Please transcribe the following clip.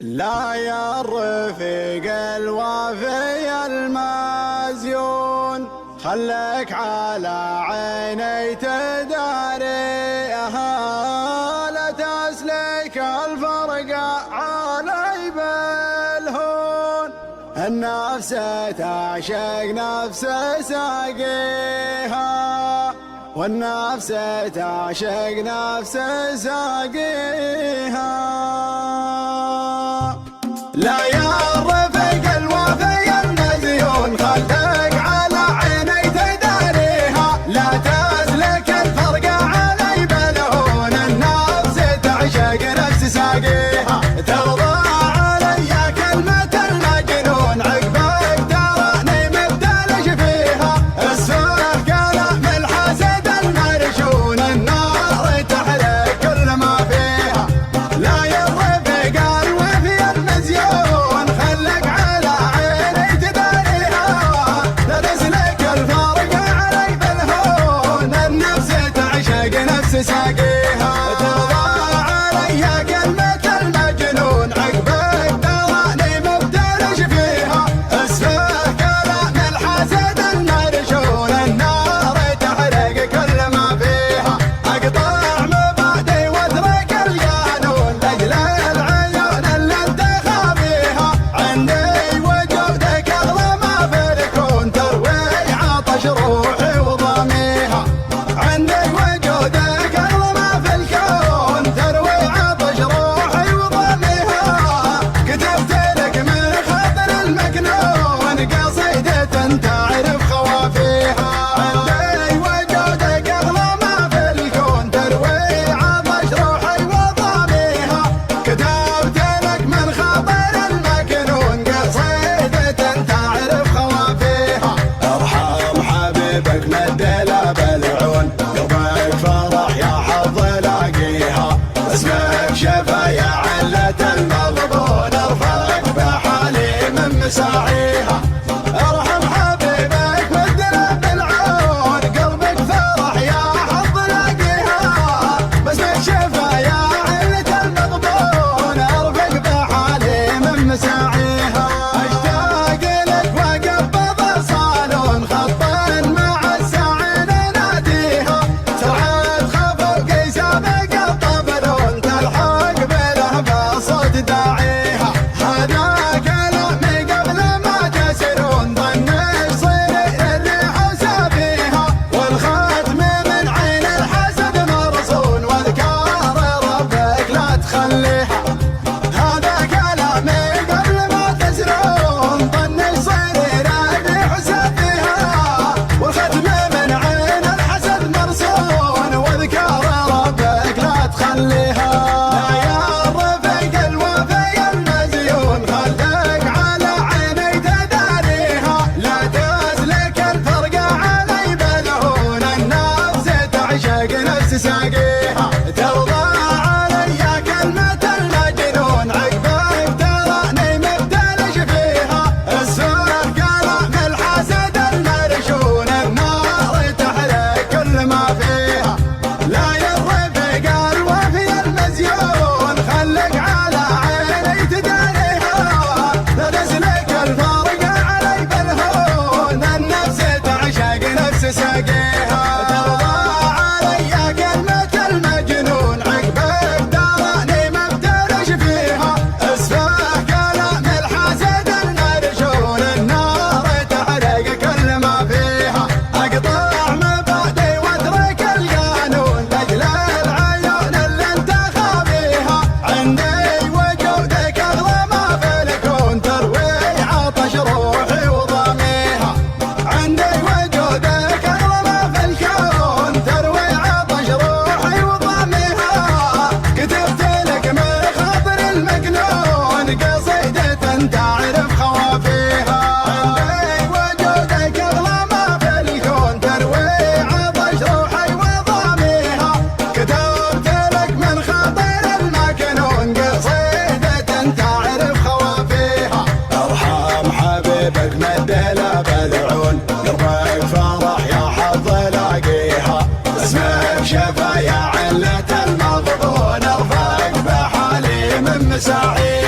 لا يا الرفيق الوافي المزيون، خلك على عيني تداريها، لا تسلك الفرق علي بالهون. النفس تعشق نفس ساقيها، والنفس تعشق نفس ساقيها. لا يا الرفيق الوافي المزيون، خلك على عيني تداريها، لا تسلك الفرق علي بالهون. النفس تعشق نفس ساقيها، ترضى علي كلمة المجنون، عقبك تراني مبتلش فيها. اسفه كلام الحسد المرشون، النار تحرق كل ما فيها. لا يا الرفيق الوافي المزيون، خلك على عيني تداريها، لا تسلك الفرق علي بالهون. النفس تعشق نفس ساقيها، ترضى علي كلمة المجنون، عقبك تراني مبتلش فيها. اسفه كلام الحسد المرشون، النار تحرق كل ما فيها. اقطع مبادئ واترك القانون، لاجل العيون اللي انت خافيها. عندي وجودك اغلى ما في الكون، تروي عطش روحي وضميها. عندي وجودك اغلى ما في الكون، تروي عطش روحي وضميها. كتبت لك من خاطر المكنون، قصيدة تعرف خوافيها. عندي وجودك اغلى ما في الكون، تروي عطش روحي وضميها. كتبت لك من خاطر المكنون، قصيدة تعرف خوافيها. ارحم حبيبك مد له بالعون، قلبك فرح يا حظ لاقيها. اسمك شفا يا علة المغبون، ارفعك بحالي من مساعيها. ارحم حبيبك مد له بالعون، قلبك فرح يا حظ لاقيها. باسمك شفا يا علة المغبون، ارفعك بحالي من مساعيها. اشتاق لك وقبض صالون، خطا مع السعين ناديها. سرعة خفوق سابق الطبلون، تلحق بلهبة صوت داعيها. هذا كلامي قبل ما تسرون، ظن يصير الريح وسابيها. والختم من عين الحسد مرصون، واذكار ربك لا تخليها. هذا كلامي قبل ما تسرون، ظن يصير الريح وسابيها. والختم من عين الحسد مرصون، واذكار ربك لا تخليها. لا يا الرفيق الوافي المزيون، خلك على عيني تداريها، لا تسلك الفرق علي بالهون. النفس تعشق نفس ساقيها، ترضى علي كلمة المجنون، عقبك تراني مبتلش فيها. اسفه كلام الحسد المرشون، النار تحرق كل ما فيها. لا يا الرفيق الوافي المزيون، خلك على عيني تداريها، لا تسلك الفرق علي بالهون. النفس تعشق نفس ساقيها، ترضى علي كلمة المجنون، عقبك تراني مبتلش فيها. اسفه كلام الحسد المرشون، النار تحرق كل ما فيها. اقطع مبادئ واترك القانون، لاجل العيون اللي انت خافيها. عندي وجودك اغلى ما في الكون، تروي عطش روحي وضميها. عندي وجودك اغلى ما في الكون، تروي عطش روحي وضميها. كتبت لك من خاطر المكنون، قصيدة تعرف خوافيها. عندي وجودك اغلى ما في الكون، تروي عطش روحي وضميها. كتبت لك من خاطر المكنون، قصيدة تعرف خوافيها. ارحم حبيبك مد له بالعون، قلبك فرح يا حظ لاقيها. اسمك شفا يا علة المغبون، ارفعك بحالي من مساعيها.